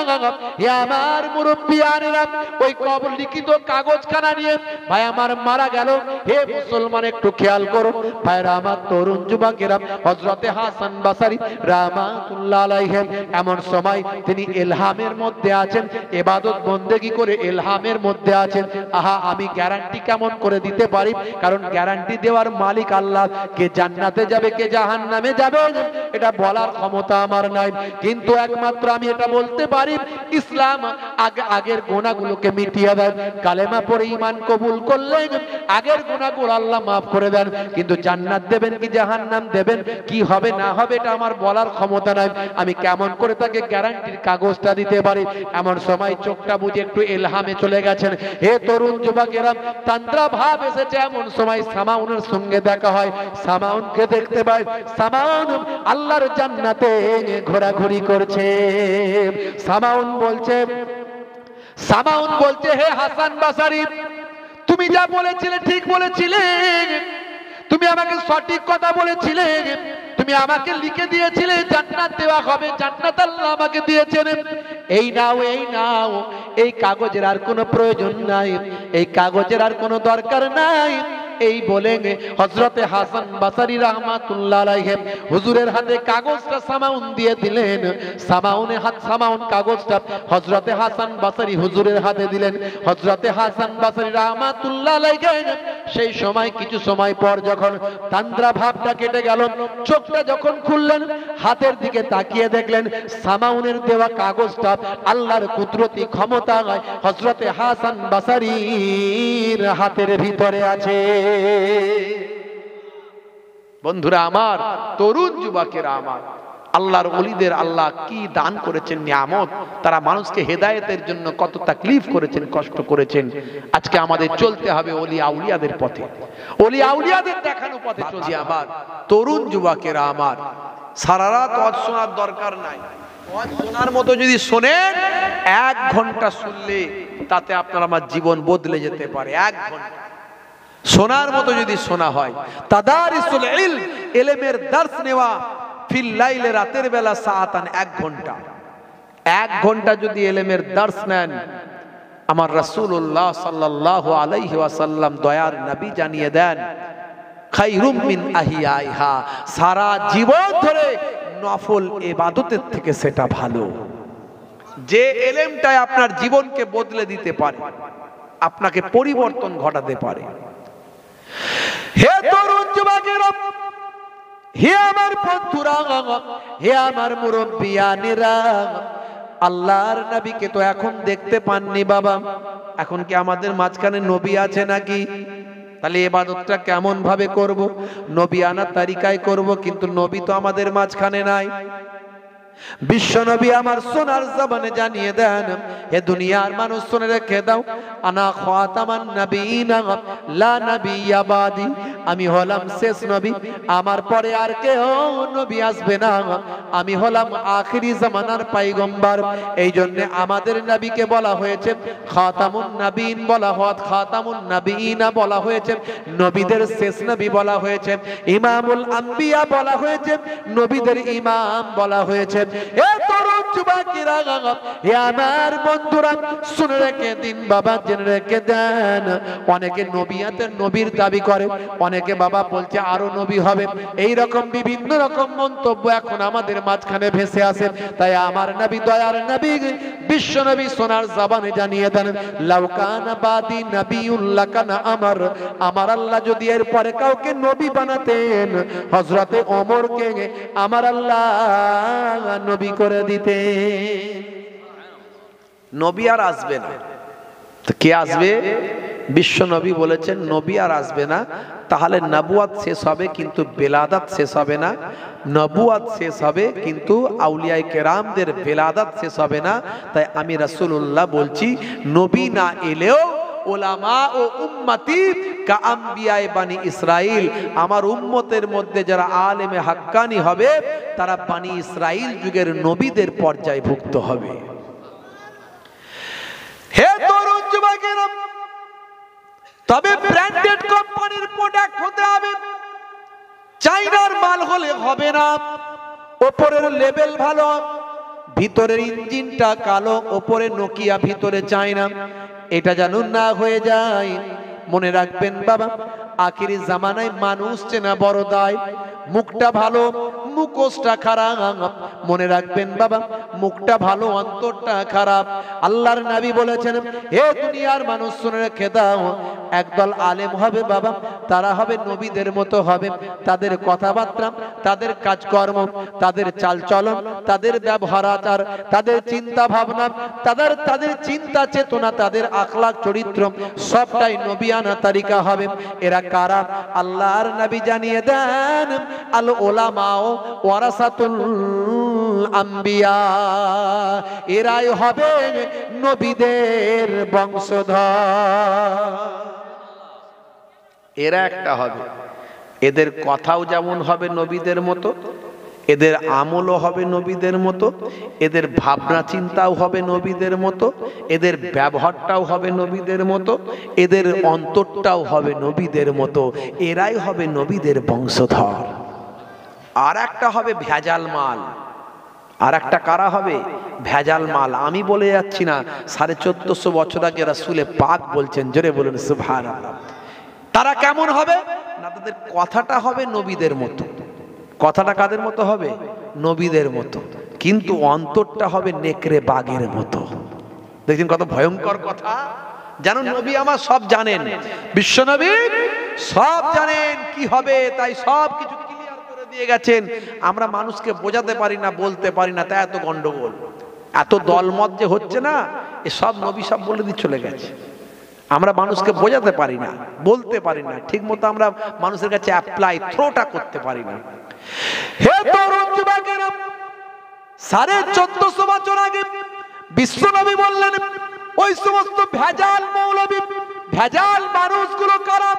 হে আমার মুরব্বিয়ানেরা, ওই কবর লিখিত কাগজখানা নিয়ে ভাই আমার মারা গেল। হে মুসলমান, একটু খেয়াল করো ভাইরা আমার, তরুণ যুবকেরা, হযরতে হাসান বাসারি রাহমাতুল্লাহ আলাইহি এমন সময় তিনি ইলহামের মধ্যে আছেন, ইবাদত বন্দেগী করে ইলহামের মধ্যে আছেন। আহা, আমি গ্যারান্টি কেমন করে দিতে পারি, কারণ গ্যারান্টি দেওয়ার মালিক আল্লাহ, কে জান্নাতে যাবে কে জাহান্নামে যাবে এটা বলার ক্ষমতা আমার নাই, কিন্তু একমাত্র আমি এটা বলতে পারি, ইসলাম আগের গুনাহগুলোকে মিটিয়ে দেয়, কালেমা পড়ে ঈমান কবুল করলে আগের গুনাহগুলো আল্লাহ মাফ করে দেন, কিন্তু জান্নাত দেবেন কি জাহান্নাম দেবেন, কি হবে না হবে এটা আমার বলার ক্ষমতা নাই, আমি কেমন করে তাকে গ্যারান্টির কাগজটা দিতে পারি? এমন সময় চোখটা বুঝে একটু ইলহামে চলে গেছেন। হে তরুণ যুবকেরা, তান্ত্রা ভাব এসেছে, এমন সময় সামাউনের সঙ্গে দেখা হয়, সামাউনকে দেখতে পায়, সামাউন আল্লাহর জান্নাতে ঘোরাঘুরি করছে। সামাউন বলছে, হে হাসান বাসারি, তুমি যা বলেছিলে ঠিক বলেছিলে, তুমি আমাকে সঠিক কথা বলেছিলে, তুমি আমাকে লিখে দিয়েছিলে জান্নাত দেওয়া হবে, জান্নাত আল্লাহ আমাকে দিয়েছেন, এই নাও এই কাগজের আর কোনো প্রয়োজন নাই, এই কাগজের আর কোনো দরকার নাই। এই বলে হযরতে হাসান বাসারি রাহমাতুল্লাহ আলাইহি হুজুরের হাতে কাগজটা সামাউন দিয়ে দিলেন। সামাউন কাগজটা হযরতে হাসান বাসারি হুজুরের হাতে দিলেন। হযরতে হাসান বাসারি রাহমাতুল্লাহ আলাইহি সেই সময় কিছু সময় পর যখন তান্দ্রা ভাবটা কেটে গেল, চোখটা যখন খুললেন, হাতের দিকে তাকিয়ে দেখলেন সামাউনের দেওয়া কাগজটা আল্লাহর কুদরতি ক্ষমতায় হযরতে হাসান বাসারির হাতের ভিতরে আছে। বন্ধুরা আমার, তরুণ যুবকেরা আমার, আল্লাহর ওলিদের আল্লাহ কি দান করেছেন নিয়ামত, তারা মানুষকে হেদায়েতের জন্য কত তাকলিফ করেছেন, কষ্ট করেছেন। আজকে আমাদের চলতে হবে ওলি আউলিয়াদের পথে, ওলি আউলিয়াদের দেখানো পথে চলছি। আমার তরুণ যুবকেরা আমার, সারা রাত ওয়াজ শোনার দরকার নাই, ওয়াজ শোনার মতো যদি শোনেন, 1 ঘন্টা শুনলে তাতে আপনার আমার জীবন বদলে যেতে পারে। 1 ঘন্টা শোনার মতো যদি শোনা হয়, তাদারিসুল ইলম, ইলমের দর্স নেওয়া, ফিল লাইলে, রাতের বেলা সাআতান, 1 ঘন্টা, 1 ঘন্টা যদি ইলমের দর্স নেন, আমার রাসূলুল্লাহ সাল্লাল্লাহু আলাইহি ওয়াসাল্লাম দয়ার নবী জানিয়ে দেন, খায়রুম মিন আহিয়াইহা, সারা জীবন ধরে নফল ইবাদতের থেকে সেটা ভালো। যে ইলমটাই আপনার জীবনকে বদলে দিতে পারে, আপনাকে পরিবর্তন ঘটাতে পারে। হে তরুণ যুবকেরা, হে আমার বন্ধুরা, হে আমার মুরব্বিয়ানেরা, আল্লাহর নবীকে তো এখন দেখতে পাননি বাবা, এখন কি আমাদের মাঝখানে নবী আছে নাকি? তাহলে ইবাদতটা কেমন ভাবে করব? নবী আনার তারিকায় করব, কিন্তু নবী তো আমাদের মাঝখানে নাই। বিশ্ব নবী আমার সোনার জবানে জানিয়ে দেন, হে দুনিয়ার মানুষ শুনে রেখে দাও, আনা খাতামান নবীনা লা নবিয়্যা বাদি, আমি হলাম শেষ নবী, আমার পরে আর কেউ নবী আসবে না, আমি হলাম আখিরি জামানার পয়গম্বর। এই জন্য আমাদের নবীকে বলা হয়েছে খাতামুন নবীন, বলা হয় খাতামুন নবীনা বলা হয়েছে, নবীদের শেষ নবী বলা হয়েছে, ইমামুল আম্বিয়া বলা হয়েছে, নবীদের ইমাম বলা হয়েছে। এ তরুণ যুবকেরা, হে আমার বন্ধুরা, শুনে রেখে দিন বাবা, জেনে রেখে দেন। অনেকে নবিয়াতের নবীর দাবি করে, অনেকে বাবা বলছে আরো নবী হবে, এই রকম বিভিন্ন রকম মন্তব্য এখন আমাদের মাঝখানে ভেসে আসে। তাই আমার নবী, দয়ার নবী, বিশ্ব নবী সোনার জবানে জানিয়ে দেন, লাউকানা বাদি নবিউল্লাহ কানা আমার, আমার আল্লাহ যদি এর পরে কাউকে নবী বানাতেন, হযরতে ওমরকে আমার আল্লাহ নবী করে দিতেন। নবী আর আসবে না, তো কে আসবে? বিশ্ব নবী বলেছেন নবী আর আসবে না। তাহলে নবুয়াত শেষ হবে কিন্তু বেলাদাত শেষ হবে না, নবুয়াত শেষ হবে কিন্তু আউলিয়ায়ে কেরামদের বেলাদাত শেষ হবে না। তাই আমি রাসূলুল্লাহ বলছি, নবী না এলেও উলামা ও উম্মতি কা আম্বিয়ায়ে বানি ইসরাইল, আমার উম্মতের মধ্যে যারা আলেমে হাক্কানি হবে তারা বানি ইসরাইল যুগের নবীদের পর্যায়ভুক্ত হবে। হে তরুণ যুবকেরা, তবে ব্র্যান্ডেড কোম্পানির প্রোডাক্ট হতে হবে, চাইনার মাল হলে হবে না। উপরের লেভেল ভালো, ভিতরের ইঞ্জিনটা কালো, উপরে নোকিয়া ভিতরে চায়না, এটা যেন না হয়ে যায়। মনে রাখবেন বাবা, আখিরি জামানায় মানুষ চেনা বড় দায়। মুখটা ভালো, মুখোশটা খারাপ। মনে রাখবেন বাবা, মুখটা ভালো, অন্তরটা খারাপ। আল্লাহর নবী বলেছেন, হে দুনিয়ার মানুষ শুনে রেখে দাও, একদল আলেম হবে বাবা, তারা হবে নবীদের মতো হবে। তাদের কথাবার্তা, তাদের কাজকর্ম, তাদের চালচলন, তাদের ব্যবহার আচার, তাদের চিন্তা ভাবনা, তাদের চিন্তা চেতনা, তাদের আখলাক চরিত্র সবটাই নবিয়ানা তারিকা হবে। এরা কারা? আল্লাহর নবী জানিয়ে দেন, আল উলামাও ওয়ারাসাতুল আম্বিয়া, এরাই হবে নবীদের বংশধর। এরা একটা হবে, এদের কথাও যেমন হবে নবীদের মতো, এদের আমলও হবে নবীদের মতো, এদের ভাবনা চিন্তাও হবে নবীদের মতো, এদের ব্যবহারটাও হবে নবীদের মতো, এদের অন্তরটাও হবে নবীদের মতো। এরাই হবে নবীদের বংশধর। আর একটা হবে ভেজাল মাল, আর একটা কারা হবে? ভেজাল মাল। আমি বলে যাচ্ছি না, 1450 বছর আগে রাসূলে পাক বলছেন, জোরে বলুন সুবহানাল্লাহ। তারা কেমন হবে না, তাদের কথাটা হবে নবীদের মতো। কথাটা কাদের মতো হবে? নবীদের মতো, কিন্তু অন্তরটা হবে নেকড়ে বাঘের মতো। দেখছেন কত ভয়ঙ্কর কথা। জানুন, নবী আমার সব জানেন, বিশ্ব নবী সব জানেন কি হবে, তাই সব কিছু ক্লিয়ার করে দিয়ে গেছেন। আমরা মানুষকে বোঝাতে পারি না, বলতে পারি না, তাই এত গন্ডগোল, এত দলমত যে হচ্ছে না, এ সব নবী সব বলে দিয়ে চলে গেছে। আমরা মানুষকে বোঝাতে পারি না, বলতে পারি না, ঠিক মতো আমরা মানুষের কাছে অ্যাপ্লাই থ্রোটা করতে পারি না। হে তরুণ যুবকেরা, 1450 বছর আগে বিশ্ব নবী বললেন, ওই সমস্ত ভেজাল মৌলবী, ভেজাল মানুষগুলো কারা?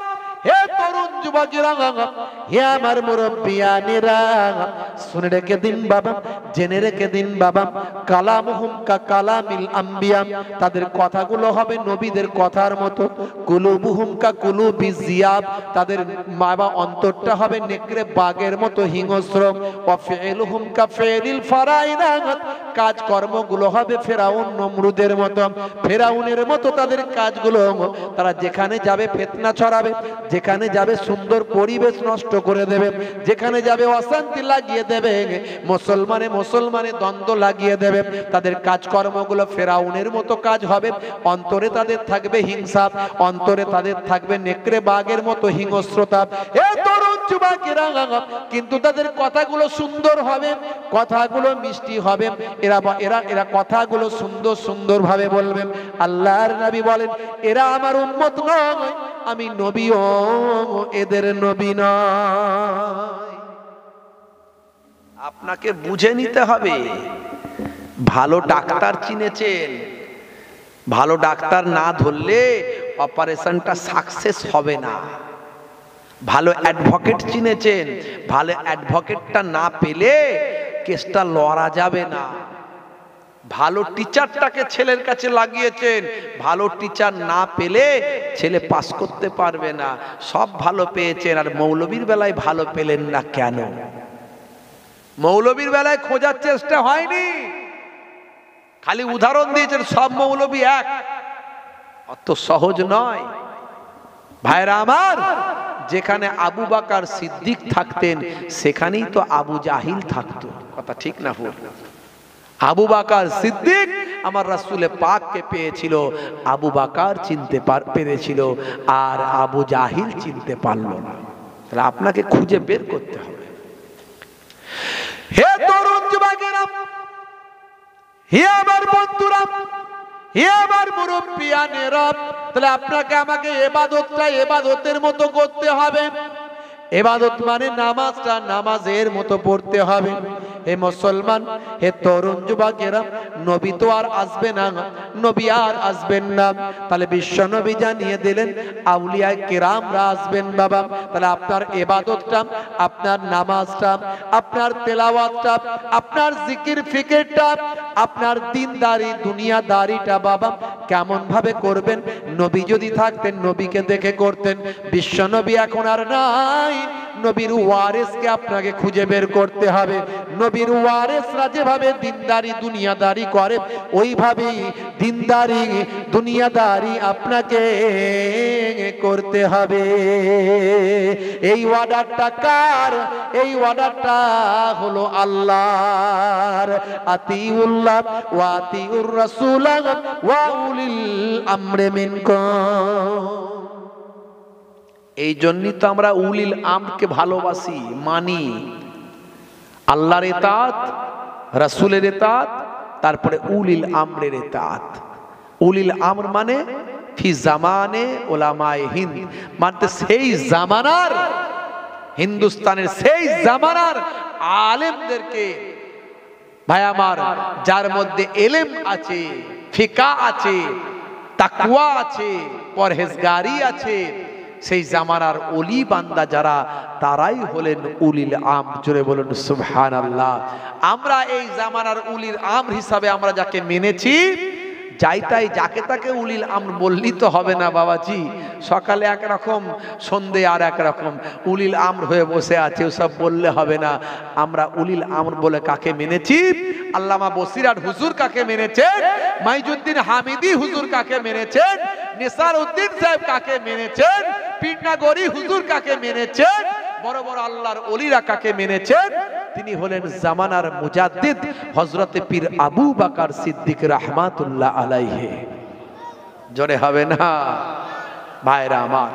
হে তরুণ যুবকেরা, হে আমার মুরব্বিয়ানেরা, শুনে রেখে দিন বাবা, জেনে রেখে দিন বাবা, কালামুহুম কা কালামিল আম্বিয়া, তাদের কথাগুলো হবে নবীদের কথার মতো। কুলুবুহুম কা কুলুবি জিয়াব, তাদের বাবা অন্তরটা হবে নেকড়ে বাঘের মতো হিংস্র। ওয়া ফিলুহুম কা ফিলিল ফারাইনা, কাজকর্মগুলো হবে ফেরাউন নমরুদের মতো, ফেরাউনের মতো তাদের কাজগুলো। তারা যেখানে যাবে ফিতনা ছড়াবে, যেখানে যাবে সুন্দর পরিবেশ নষ্ট করে দেবে, যেখানে যাবে অশান্তি লাগিয়ে দেবে, মুসলমানে দ্বন্দ্ব লাগিয়ে দেবে। তাদের কাজকর্মগুলো ফেরাউনের মতো কাজ হবে। অন্তরে তাদের থাকবে হিংসা, অন্তরে তাদের থাকবে নেকড়ে বাঘের মতো হিংস্রতা। এ তরুণ যুবকেরা, কিন্তু তাদের কথাগুলো সুন্দর হবে, কথাগুলো মিষ্টি হবে। এরা কথাগুলো সুন্দর ভাবে বলবেন। আল্লাহর নবী বলেন, এরা আমার উম্মত নয়, আমি নবীও এদের নবী নয়। আপনাকে বুঝে নিতে হবে। ভালো ডাক্তার চিনেছেন, ভালো ডাক্তার না ধরলে অপারেশনটা সাকসেস হবে না। ভালো অ্যাডভোকেট চিনেছেন, ভালো অ্যাডভোকেটটা না পেলে কেসটা লড়া যাবে না। ভালো টিচারটাকে ছেলের কাছে লাগিয়েছেন, ভালো টিচার না পেলে ছেলে পাস করতে পারবে না। সব ভালো পেয়েছেন, আর মৌলবীর বেলায় ভালো পেলেন না কেন? মৌলবীর বেলায় খোঁজার চেষ্টা হয়নি, খালি উদাহরণ দিয়েছেন, সব মৌলবী এক, অত সহজ নয় ভাইরা আমার। যেখানে আবু বকর সিদ্দিক থাকতেন সেখানেই তো আবু জাহিল থাকতো, কথা ঠিক না ভুল? আবু বকর সিদ্দিক আমার রাসূলে পাককে পেয়েছিল, আবু বকর চিনতে পেরেছিল, আর আবু জাহিল চিনতে পারলো না। তাহলে আপনাকে খুঁজে বের করতে হবে। হে তরুণ যুবকেরা, হে আমার বন্ধুরা, হে আমার মুরব্বিয়ানেরা, তাহলে আপনাকে আমাকে ইবাদতটা ইবাদতের মতো করতে হবে। ইবাদত মানে নামাজটা নামাজের মতো পড়তে হবে। হে মুসলমান, হে তরুণ যুবকেরা, নবী তো আর আসবে না, নবী আর আসবেন না, তাহলে বিশ্ব নবী জানিয়ে দিলেন আউলিয়া কিরামরা আসবেন বাবা। তাহলে আপনার ইবাদতটা, আপনার নামাজটা, আপনার তেলাওয়াতটা, আপনার জিকির ফিকিরটা, আপনার দিনদারি দুনিয়াদারিটা বাবা কেমন ভাবে করবেন? নবী যদি থাকতেন নবীকে দেখে করতেন। বিশ্ব নবী এখন আর নাই, নবীর ওয়ারিসকে আপনাকে খুঁজে বের করতে হবে। নবীর ওয়ারিসরা যেভাবে দিনদারি দুনিয়াদারি করে ওইভাবেই দিনদারি দুনিয়াদারি আপনাকে করতে হবে। এই অর্ডারটা কার? এই অর্ডারটা হলো আল্লাহর। আতিউল্লাহ ওয়া আতিউর রাসূল ওয়া উলিল আমরি মিনকুম। এই জন্যই তো আমরা উলিল আমরকে ভালোবাসি, মানি। আল্লাহর ইতাআত, রাসূলের ইতাআত, তারপরে উলিল আমরের ইতাআত। উলিল আমর মানে ফি জামানে উলামায়ে হিন্দ, মানে সেই জামানার, হিন্দুস্তানের সেই জামানার আলেমদেরকে ভাই আমার, যার মধ্যে ইলম আছে, ফিকাহ আছে, তাকওয়া আছে, পরহেজগারি আছে, সেই জামানার ওলি বান্দা যারা, তারাই হলেন উলিল আমর। জোরে বলুন সুবহানাল্লাহ। আমরা এই জামানার উলিল আমর হিসাবে আমরা যাকে মেনেছি, যাই তাই যাকে তাকে উলিল আমর বললি তো হবে না বাবাজি। সকালে একরকম, সন্ধে আর একরকম, উলিল আমর হয়ে বসে আছে, ওসব বললে হবে না। আমরা উলিল আমর বলে কাকে মেনেছি? আল্লামা বসিরহাট হুজুর কাকে মেনেছেন? মাইজুদ্দিন হামিদি হুজুর কাকে মেনেছেন? নিসার উদ্দিন সাহেব কাকে মেনেছেন? পীরনাগরী হুজুর কাকে মেনেছেন? বড় বড় আল্লাহর ওলিরা কাকে মেনেছেন? তিনি হলেন জামানার মুজাদ্দিদ হযরতে পীর আবু বকর সিদ্দিক রাহমাতুল্লাহ আলাইহি। জোরে হবে না ভাইরা আমার,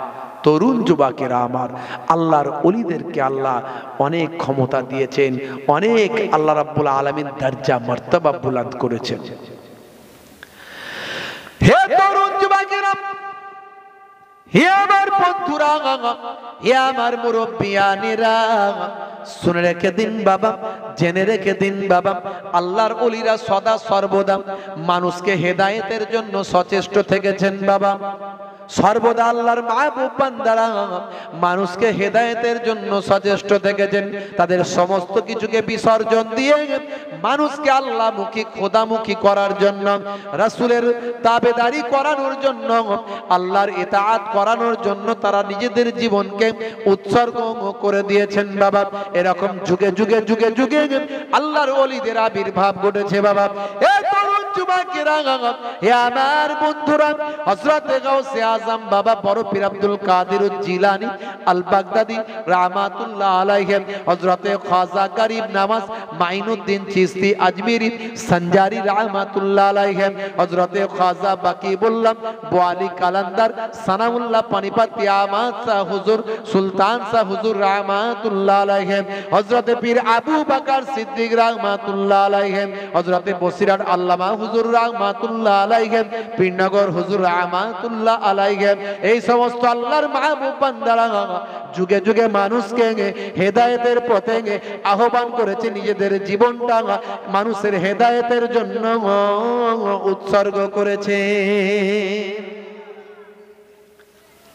তরুণ যুবকেরা আমার, আল্লাহর ওলিদেরকে আল্লাহ অনেক ক্ষমতা দিয়েছেন, অনেক আল্লাহ রাব্বুল আলামিন দরজা মর্তবা বুলন্দ করেছেন। হে তরুণ যুবকেরা, হে আমার বন্ধুরা, হে আমার মুরব্বিয়ানেরা, শুনে রেখে দিন বাবা, জেনে রেখে দিন বাবা, আল্লাহর ওলিরা সদা সর্বদা মানুষকে হেদায়েতের জন্য সচেষ্ট থেকেছেন বাবা। সর্বদা আল্লাহর মাহবুব বান্দারা মানুষকে হেদায়েতের জন্য সচেষ্ট থেকেছেন। তাদের সমস্ত কিছুকে বিসর্জন দিয়ে মানুষকে আল্লাহমুখী, খোদামুখী করার জন্য, রাসূলের তাবেদারি করানোর জন্য, আল্লাহর ইতাআত করানোর জন্য তারা নিজেদের জীবনকে উৎসর্গ করে দিয়েছেন বাবা। এরকম যুগে যুগে যুগে যুগে আল্লাহর ওলিদের আবির্ভাব ঘটেছে বাবা। এ তরুণ যুবকেরা, হে আমার বন্ধুরা, হযরত গাউসে আজম বাবা বড় পীর আব্দুল কাদের জিলানী আল বাগদাদি রাহমাতুল্লাহ আলাইহি, হযরতে খাজা গরিব নওয়াজ মাইনুদ্দিন চিশতি আজমিরি সঞ্জারি রাহমাতুল্লাহ আলাইহি, হযরতে খাজা বাকিবুল্লাহ বোয়ালি কালান্দার সানাউল্লাহ পানিপতি আহমদ শাহ হুজুর সুলতান শাহ হুজুর রাহমাতুল্লাহ আলাইহি, হযরতে পীর আবু বকর সিদ্দিক রাহমাতুল্লাহ আলাইহি, হযরতে বসিরহাট আল্লামা হুজুর রাহমাতুল্লাহ আলাইহি, পীরনগর হুজুর রাহমাতুল্লাহ আলাইহি, এই সমস্ত আল্লাহর মাহবুব বান্দারা যুগে যুগে মানুষকে হেদায়েতের পথে আহ্বান করেছে, নিজেদের জীবনটা মানুষের হেদায়েতের জন্য উৎসর্গ করেছে।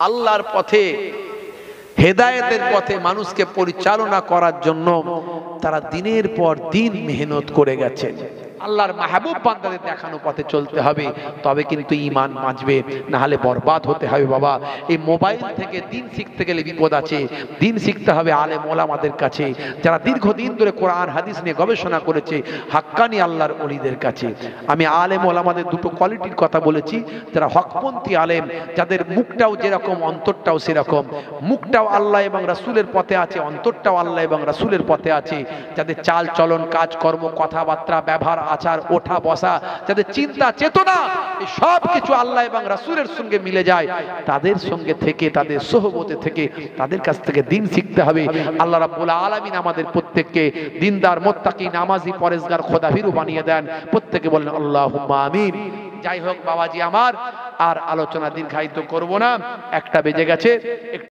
আল্লাহর পথে, হেদায়েতের পথে মানুষকে পরিচালনা করার জন্য তারা দিনের পর দিন মেহনত করে গেছেন। আল্লাহর মাহবুব বান্দাদের দেখানো পথে চলতে হবে, তবে কিন্তু ঈমান বাঁচবে, না হলে বরবাদ হতে হবে। বাবা, এই মোবাইল থেকে দিন শিখতে গেলে বিপদ আছে। দিন শিখতে হবে আলেম ওলামাদের কাছে, যারা দীর্ঘদিন ধরে কোরআন হাদিস নিয়ে গবেষণা করেছে, হাক্কানি আল্লাহর ওলিদের কাছে। আমি আলেম ওলামাদের দুটো কোয়ালিটির কথা বলেছি, যারা হকপন্থী আলেম, যাদের মুখটাও যেরকম অন্তরটাও সেরকম, মুখটাও আল্লাহ এবং রাসূলের পথে আছে, অন্তরটাও আল্লাহ এবং রাসূলের পথে আছে, যাদের চাল চলন কাজকর্ম কথাবার্তা ব্যবহার আচার ওঠা বসা, যাদের চিন্তা চেতনা এই সব কিছু আল্লাহ এবং রাসূলের সঙ্গে মিলে যায়, তাদের সঙ্গে থেকে, তাদের সোহবতে থেকে, তাদের কাছ থেকে দিন শিখতে হবে। আল্লাহ রাব্বুল আলামিন আমাদের প্রত্যেককে দিনদার মুত্তাকি নামাজি পরেজগার খোদাভীরু বানিয়ে দেন। প্রত্যেকে বলেন আল্লাহুম্মা আমিন। যাই হোক বাবাজি আমার, আর আলোচনা দীর্ঘায়িত করব না, 1টা বেজে গেছে।